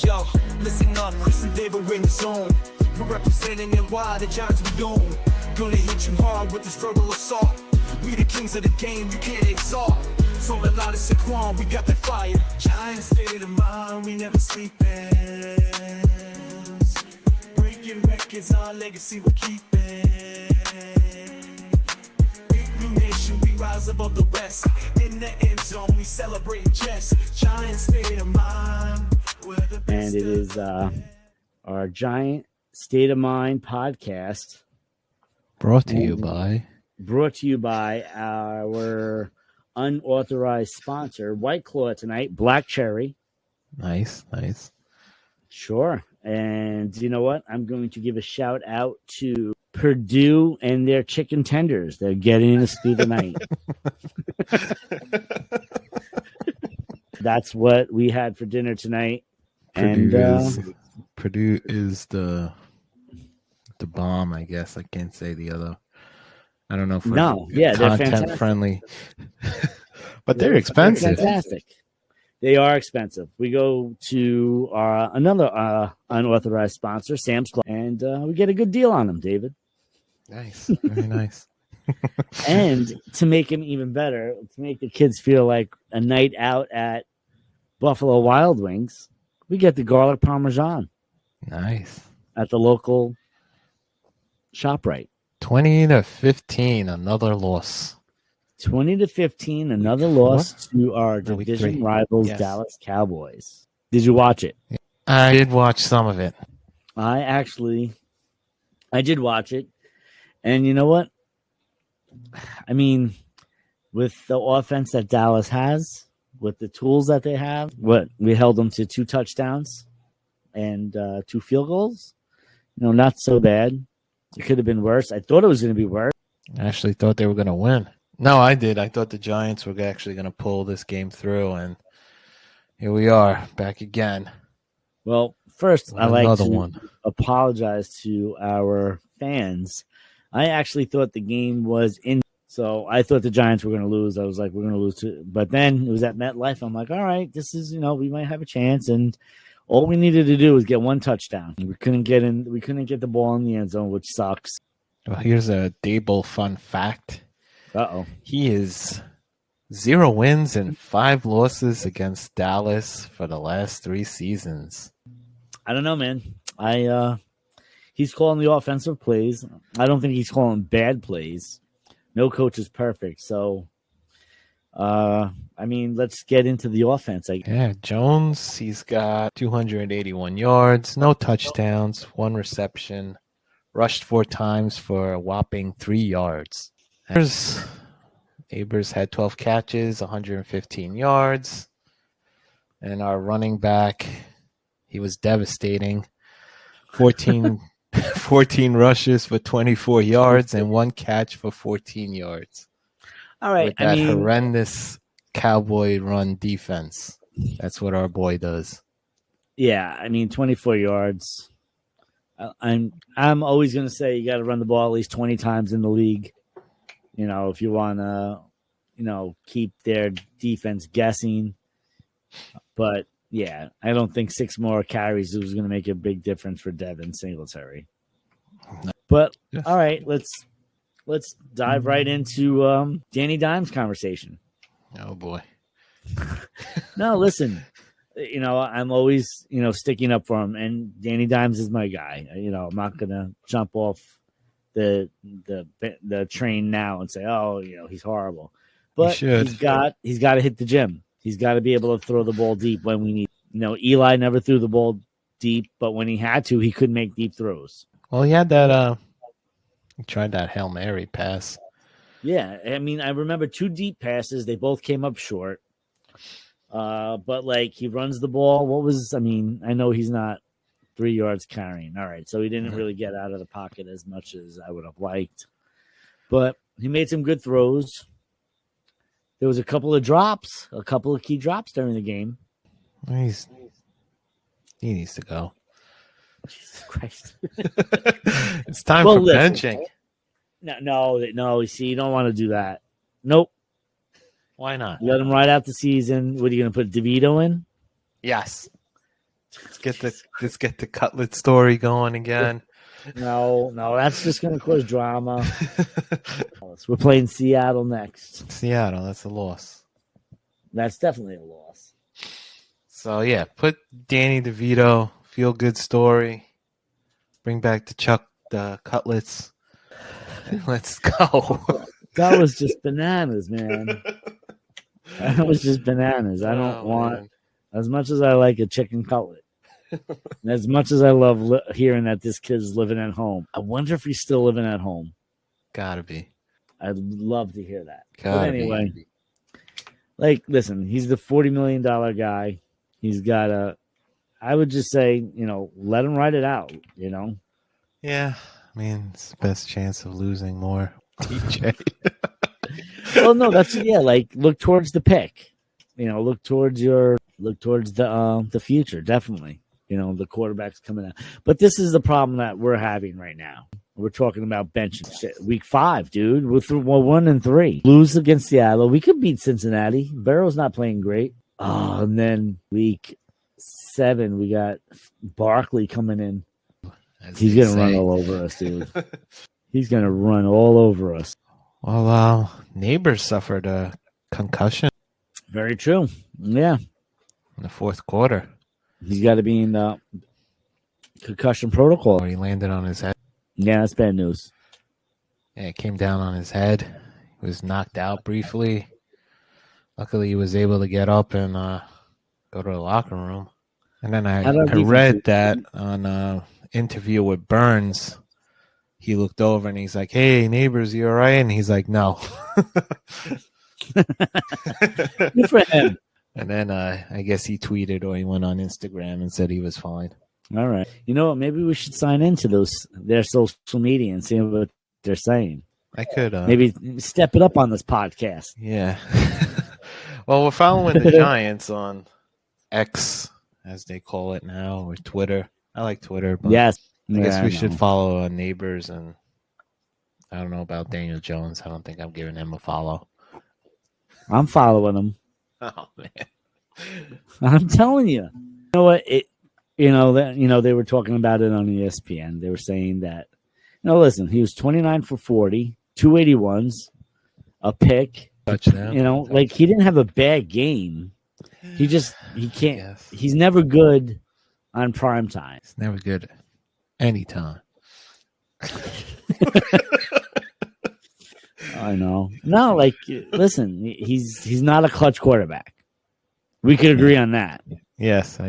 Yo, listen up, Chris and Daboll in the zone. We're representing and why the Giants we own. Gonna hit you hard with this verbal assault. We the kings of the game, you can't exalt. From a lot of Saquon, we got the fire. Giants state of mind, we never sleeping. Breaking records, our legacy we're keeping. Big blue nation, we rise above the rest. In the end zone, we celebrate just. Giants state of mind. And it is our Giant State of Mind podcast. Brought to you by our unauthorized sponsor, White Claw tonight, Black Cherry. Nice. Sure. And you know what? I'm going to give a shout out to Purdue and their chicken tenders. They're getting us through the night. That's what we had for dinner tonight. Purdue is the bomb, I guess. I can't say the other. I don't know if they're content friendly, but they're expensive. They're fantastic. They are expensive. We go to another unauthorized sponsor, Sam's Club, and we get a good deal on them, David. Nice, very nice. And to make them even better, to make the kids feel like a night out at Buffalo Wild Wings, we get the garlic parmesan. Nice. At the local ShopRite. 20-15, another loss. 20-15, another loss to our division rivals, yes. Dallas Cowboys. Did you watch it? I did watch some of it. I did watch it. And you know what? I mean, with the offense that Dallas has, with the tools that they have, we held them to 2 touchdowns and 2 field goals. Not so bad. It could have been worse. I thought it was going to be worse. I actually thought they were going to win. No, I did. I thought the Giants were actually going to pull this game through, and here we are, back again. Well, first, I'd like to apologize to our fans. I actually thought the game was in. So I thought the Giants were going to lose. I was like, we're going to lose too. But then it was at MetLife. I'm like, all right, this is, we might have a chance. And all we needed to do was get 1 touchdown. We couldn't get the ball in the end zone, which sucks. Well, here's a Daboll fun fact. Uh-oh. He is 0 wins and 5 losses against Dallas for the last 3 seasons. I don't know, man. He's calling the offensive plays. I don't think he's calling bad plays. No coach is perfect. So, let's get into the offense. Yeah, Jones, he's got 281 yards, no touchdowns, 1 reception, rushed 4 times for a whopping 3 yards. Nabers had 12 catches, 115 yards. And our running back, he was devastating. 14 rushes for 24 yards and 1 catch for 14 yards. All right. With that horrendous Cowboy run defense. That's what our boy does. Yeah, 24 yards. I'm always going to say you got to run the ball at least 20 times in the league. If you want to, keep their defense guessing. But yeah, I don't think 6 more carries was going to make a big difference for Devin Singletary. But yes. All right, let's dive right into Danny Dimes' conversation. Oh boy. No, listen. I'm always sticking up for him, and Danny Dimes is my guy. I'm not gonna jump off the train now and say, oh, he's horrible. But he's got to hit the gym. He's got to be able to throw the ball deep when we need. Eli never threw the ball deep, but when he had to, he could make deep throws. Well, he had that. He tried that Hail Mary pass. Yeah, I remember 2 deep passes. They both came up short. But he runs the ball. I know he's not 3 yards carrying. All right, so he didn't really get out of the pocket as much as I would have liked. But he made some good throws. There was a couple of key drops during the game. He needs to go. Jesus Christ. It's time for benching. No. See, you don't want to do that. Nope. Why not? Let him ride out the season. What are you going to put DeVito in? Yes. Let's get the Cutlet story going again. No, that's just going to cause drama. We're playing Seattle next. Seattle, that's a loss. That's definitely a loss. So yeah, put Danny DeVito, feel good story. Bring back the Cutlets. And let's go. That was just bananas, man. That was just bananas. I don't want, man. as much as I like a chicken cutlet, and as much as I love hearing that this kid's living at home, I wonder if he's still living at home. Gotta be. I'd love to hear that. Gotta but anyway, like, listen, he's the $40 million guy. He's got I would just say, let him ride it out, Yeah, I mean, it's the best chance of losing more. TJ. Well, no, look towards the pick. Look towards the future, definitely. The quarterback's coming out. But this is the problem that we're having right now. We're talking about benching shit. Week 5, dude. We're 1-3. Lose against Seattle. We could beat Cincinnati. Burrow's not playing great. And then week 7, we got Barkley coming in. He's going to run all over us, dude. He's going to run all over us. Well, Nabers suffered a concussion. Very true. Yeah. In the fourth quarter. He's got to be in the concussion protocol. Where he landed on his head. Yeah, that's bad news. Yeah, it came down on his head. He was knocked out briefly. Luckily, he was able to get up and go to the locker room. And then I read that on an interview with Burns, he looked over and he's like, "Hey, Nabers, you all right?" And he's like, "No." Good for him. And then I guess he tweeted or he went on Instagram and said he was fine. All right. You know what? Maybe we should sign into their social media and see what they're saying. I could maybe step it up on this podcast. Yeah. Well, we're following the Giants on X, as they call it now, or Twitter. I like Twitter, but yes. I guess we should follow Nabers, and I don't know about Daniel Jones. I don't think I'm giving him a follow. I'm following him. Oh man. I'm telling you. You know what? They were talking about it on ESPN. They were saying that, listen, he was 29 for 40, 281s, a pick. Touchdown. He didn't have a bad game. He can't. Yes. He's never good on prime time. It's never good anytime. I know. No, listen, he's not a clutch quarterback. We could agree on that. Yes.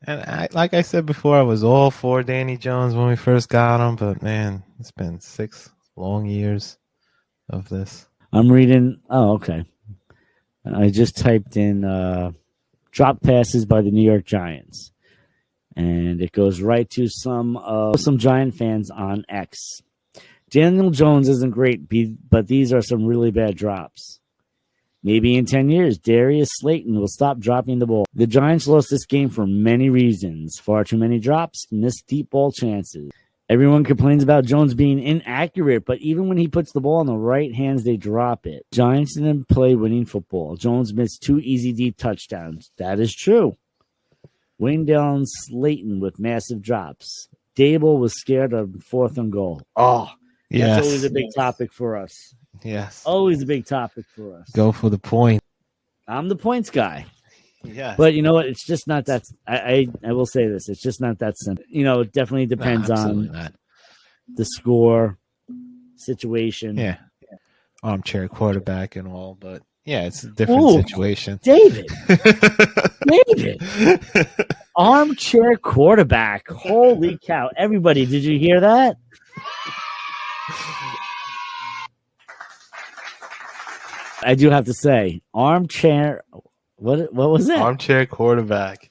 Like I said before, I was all for Danny Jones when we first got him, but man, it's been 6 long years of this. I'm reading. Oh, okay. I just typed in drop passes by the New York Giants, and it goes right to some Giant fans on X. Daniel Jones isn't great, but these are some really bad drops. Maybe in 10 years, Darius Slayton will stop dropping the ball. The Giants lost this game for many reasons. Far too many drops, missed deep ball chances. Everyone complains about Jones being inaccurate, but even when he puts the ball in the right hands, they drop it. Giants didn't play winning football. Jones missed 2 easy deep touchdowns. That is true. Wayndale and Slayton with massive drops. Daboll was scared of 4th and goal. Oh, yes. That's always a big topic for us. Yes. Always a big topic for us. Go for the point. I'm the points guy. Yeah. But you know what? It's just not that. I will say this. It's just not that simple. It definitely depends on the score, situation. Yeah. Armchair quarterback and all, but yeah, it's a different situation. David. Armchair quarterback. Holy cow. Everybody, did you hear that? I do have to say, armchair. What was that? Armchair quarterback.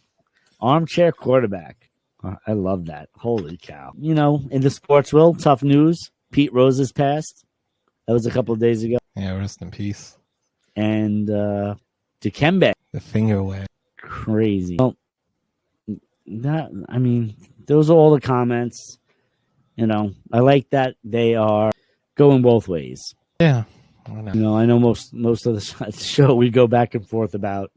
Armchair quarterback. I love that. Holy cow. In the sports world, tough news. Pete Rose has passed. That was a couple of days ago. Yeah, rest in peace. And Dikembe. The finger wag. Crazy. Well, those are all the comments. I like that they are going both ways. Yeah. I know most of the show we go back and forth about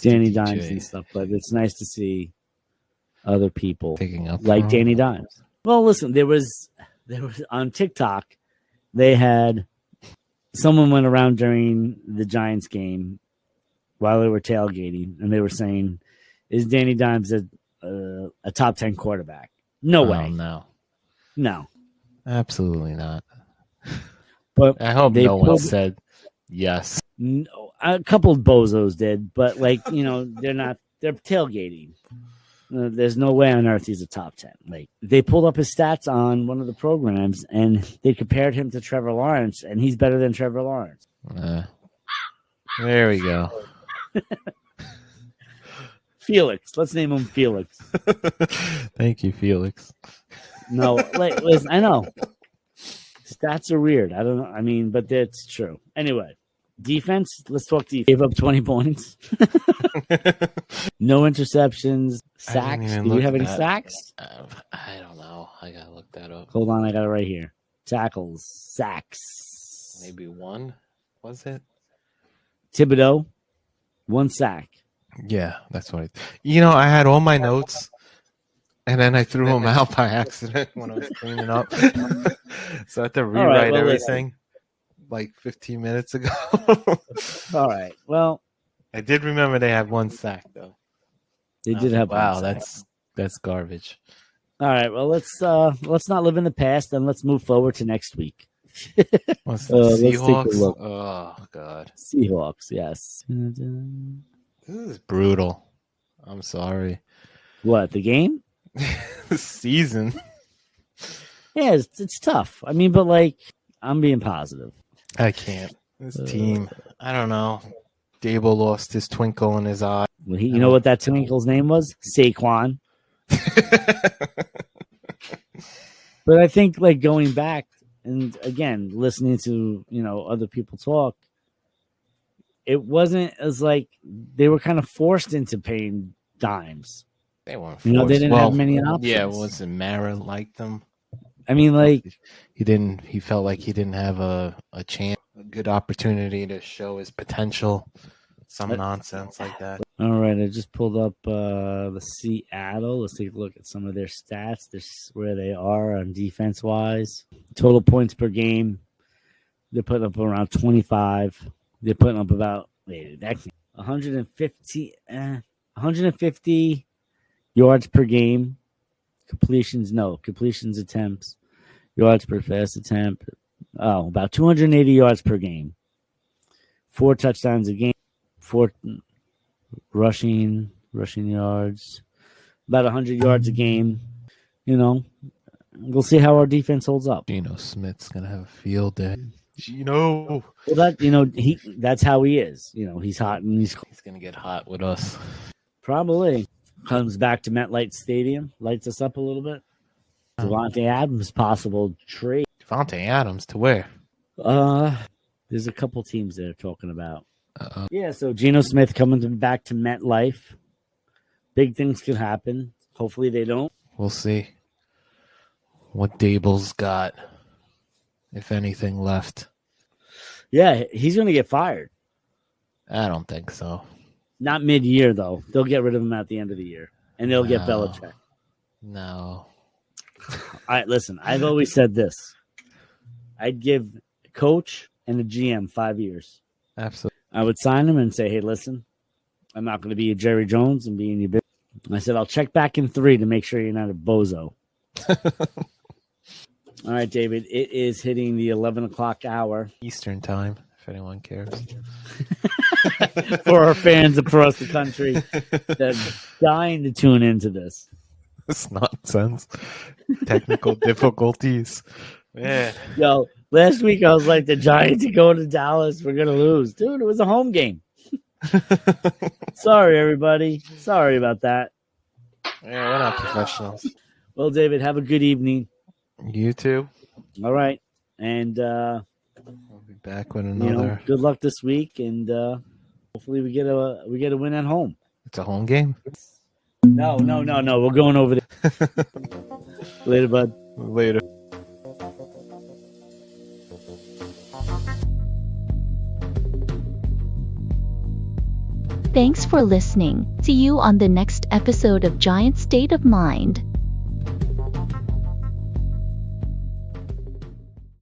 Danny Dimes and stuff, but it's nice to see other people Taking up like for him. Danny Dimes. Well, listen, there was on TikTok, they had someone went around during the Giants game while they were tailgating, and they were saying, "Is Danny Dimes a top 10 quarterback?" No way, no. Absolutely not. But I hope they no one pulled- said yes. No, a couple of bozos did, but like they're not. They're tailgating. There's no way on earth he's a top 10. Like they pulled up his stats on one of the programs, and they compared him to Trevor Lawrence, and he's better than Trevor Lawrence. There we go. Felix, let's name him Felix. Thank you, Felix. No, like listen, I know stats are weird. I don't know. I mean, but that's true. Anyway, defense. Let's talk defense. Gave up 20 points. No interceptions. Sacks. Do you have any sacks? I don't know. I gotta look that up. Hold on, I got it right here. Tackles. Sacks. Maybe one. Was it? Thibodeau, 1 sack. Yeah, that's what I had all my notes, and then I threw them out by accident when I was cleaning up. So I had to rewrite everything like 15 minutes ago. All right. Well, I did remember they had 1 sack though. they did have. Wow, 1 sack. that's garbage. All right. Well, let's not live in the past, and let's move forward to next week. What's the Let's take a Seahawks? look. Oh God, Seahawks. Yes. this is brutal. I'm sorry. What, the game? This season. Yeah, it's tough. I mean, but like, I'm being positive. I can't. This team. I don't know. Daboll lost his twinkle in his eye. Well, you know what that twinkle's name was? Saquon. But I think like going back and again listening to other people talk, it wasn't as like they were kind of forced into paying dimes. They weren't. They didn't have many options. Yeah, wasn't Mara liked them? I mean, like he didn't. He felt like he didn't have a chance, a good opportunity to show his potential. Some nonsense like that. All right, I just pulled up the Seattle. Let's take a look at some of their stats. This where they are on defense wise. Total points per game. They're putting up around 25. They're putting up about 150 yards per game. Completions attempts. Yards per fast attempt. Oh, about 280 yards per game. 4 touchdowns a game. 4 rushing yards. About 100 yards a game. We'll see how our defense holds up. Geno Smith's gonna have a field day. Geno. Well, that's how he is. He's hot and he's gonna get hot with us. Probably comes back to MetLife Stadium, lights us up a little bit. Devontae Adams possible trade. Devontae Adams to where? There's a couple teams they're talking about. Yeah, so Geno Smith coming back to MetLife. Big things could happen. Hopefully they don't. We'll see what Daboll's got, if anything left. Yeah, he's going to get fired. I don't think so. Not mid-year, though. They'll get rid of him at the end of the year, and they'll get Belichick. No. All right, listen, I've always said this. I'd give a coach and a GM 5 years. Absolutely. I would sign him and say, hey, listen, I'm not going to be a Jerry Jones and be in your business. I said, I'll check back in 3 to make sure you're not a bozo. All right, David, it is hitting the 11 o'clock hour. Eastern time, if anyone cares. For our fans across the country that are dying to tune into this. It's nonsense. Technical difficulties. Man. Yo, last week I was like, the Giants are going to Dallas. We're going to lose. Dude, it was a home game. Sorry, everybody. Sorry about that. Yeah, we're not professionals. Well, David, have a good evening. You too. All right. And We'll be back with another. good luck this week, and hopefully we get a win at home. It's a home game? No. We're going over there. Later, bud. Later. Thanks for listening. See you on the next episode of Giant State of Mind.